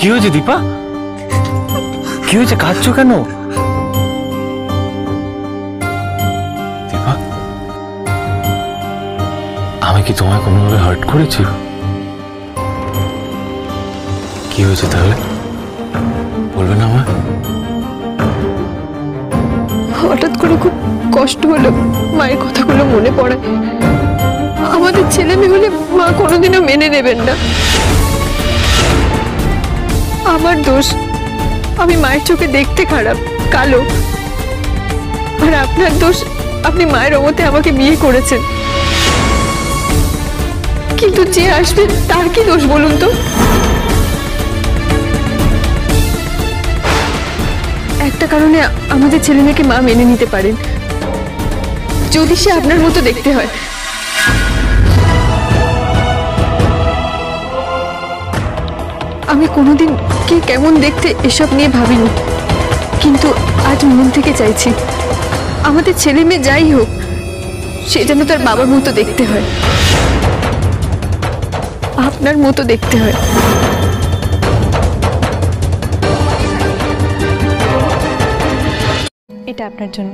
কি হয়েছে দীপা? কি হয়েছে, কাঁদছো কেন? দীপা, আমি কি তোমায় কোনোভাবে হার্ট করেছি? কি হয়েছে তাহলে, বলবে না আমায়? হঠাৎ করে খুব কষ্ট হলো, মায়ের কথাগুলো মনে পড়ে। আমাদের ছেলে মেয়ে হলে মা কোনোদিনও মেনে নেবেন না। আমার দোষ, আমি মায়ের চোখে দেখতে খারাপ, কালো। আর আপনার দোষ, আপনি মায়ের অমতে আমাকে বিয়ে করেছেন। কিন্তু যে আসবে তার কি দোষ বলুন তো? একটা কারণে আমাদের ছেলে মেয়েকে মা মেনে নিতে পারেন, যদি সে আপনার মতো দেখতে হয়। আমি কোনোদিন কে কেমন দেখতে এসব নিয়ে ভাবিনি, কিন্তু আজ মন থেকে চাইছি আমাদের ছেলে মেয়ে যাই হোক, সে যেন তার বাবার মতো দেখতে হয়, আপনার মতো দেখতে হয়। এটা আপনার জন্য।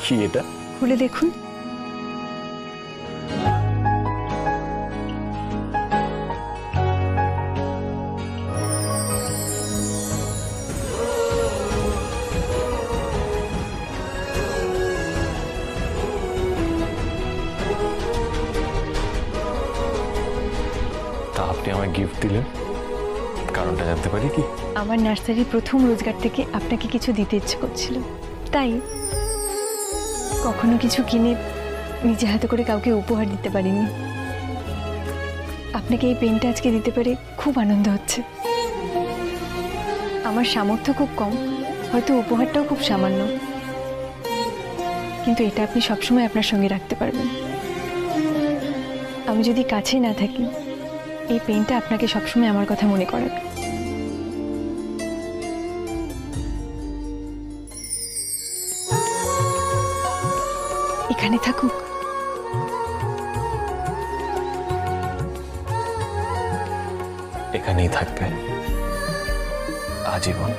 কি এটা? খুলে দেখুন। তা আপনি আমায় গিফট দিলেন, কারণটা জানতে পারি কি? আমার নার্সারির প্রথম রোজগার থেকে আপনাকে কিছু দিতে ইচ্ছে করছিল, তাই। কখনো কিছু কিনে নিজে হাতে করে কাউকে উপহার দিতে পারিনি। আপনাকে এই পেনটা আজকে দিতে পেরে খুব আনন্দ হচ্ছে। আমার সামর্থ্য খুব কম, হয়তো উপহারটাও খুব সামান্য, কিন্তু এটা আপনি সবসময় আপনার সঙ্গে রাখতে পারবেন। আমি যদি কাছে না থাকি, এই পেনটা আপনাকে সবসময় আমার কথা মনে করাবে। এখানে থাকুক। এখানেই থাকবে আজীবন।